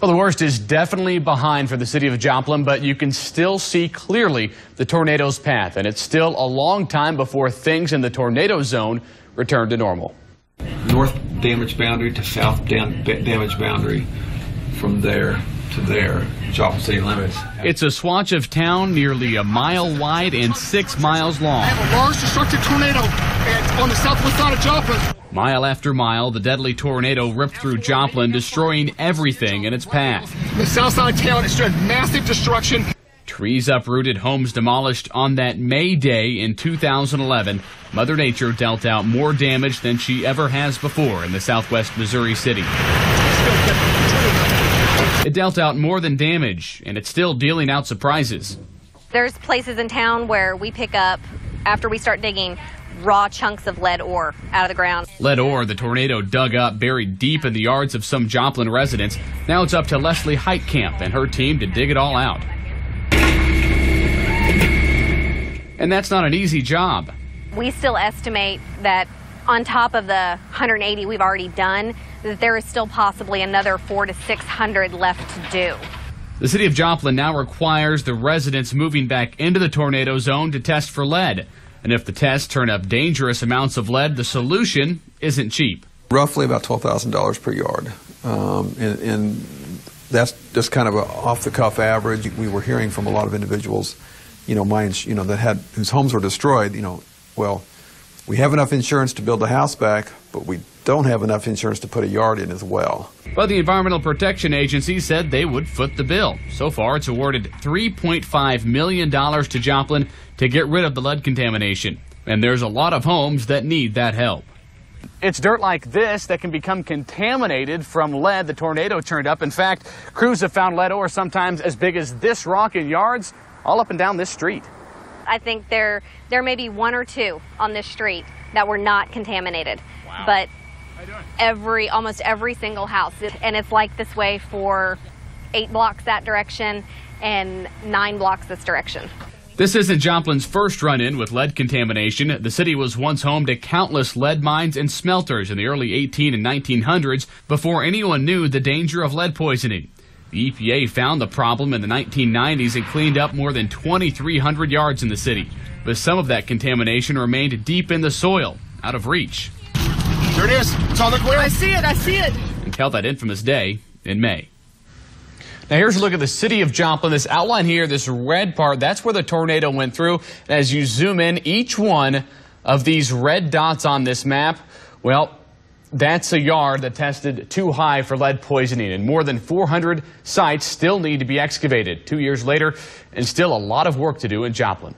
Well, the worst is definitely behind for the city of Joplin, but you can still see clearly the tornado's path, and it's still a long time before things in the tornado zone return to normal. North damage boundary to south damage boundary, from there to there, Joplin city limits. It's a swatch of town nearly a mile wide and 6 miles long. I have a large destructive tornado on the southwest side of Joplin. Mile after mile, the deadly tornado ripped through Joplin, destroying everything in its path. The south side of town experienced massive destruction. Trees uprooted, homes demolished. On that May day in 2011, Mother Nature dealt out more damage than she ever has before in the southwest Missouri city. It dealt out more than damage, and it's still dealing out surprises. There's places in town where we pick up, after we start digging, raw chunks of lead ore out of the ground. Lead ore the tornado dug up, buried deep in the yards of some Joplin residents. Now it's up to Leslie Heitkamp and her team to dig it all out. And that's not an easy job. We still estimate that on top of the 180 we've already done, that there is still possibly another 400 to 600 left to do. The city of Joplin now requires the residents moving back into the tornado zone to test for lead. And if the tests turn up dangerous amounts of lead, the solution isn't cheap. Roughly about $12,000 per yard. And that's just kind of an off-the-cuff average. We were hearing from a lot of individuals, whose homes were destroyed, well, we have enough insurance to build a house back, but we don't have enough insurance to put a yard in as well. But the Environmental Protection Agency said they would foot the bill. So far, it's awarded $3.5 million to Joplin to get rid of the lead contamination. And there's a lot of homes that need that help. It's dirt like this that can become contaminated from lead the tornado churned up. In fact, crews have found lead ore sometimes as big as this rock in yards all up and down this street. I think there may be one or two on this street that were not contaminated. Wow. But almost every single house, and it's like this way for 8 blocks that direction and 9 blocks this direction. This isn't Joplin's first run-in with lead contamination. The city was once home to countless lead mines and smelters in the early 1800s and 1900s before anyone knew the danger of lead poisoning. The EPA found the problem in the 1990s and cleaned up more than 2,300 yards in the city. But some of that contamination remained deep in the soil, out of reach. There it is. It's on the ground. I see it. Until that infamous day in May. Now here's a look at the city of Joplin. This outline here, this red part, that's where the tornado went through. And as you zoom in, each one of these red dots on this map, well, that's a yard that tested too high for lead poisoning, and more than 400 sites still need to be excavated 2 years later, and still a lot of work to do in Joplin.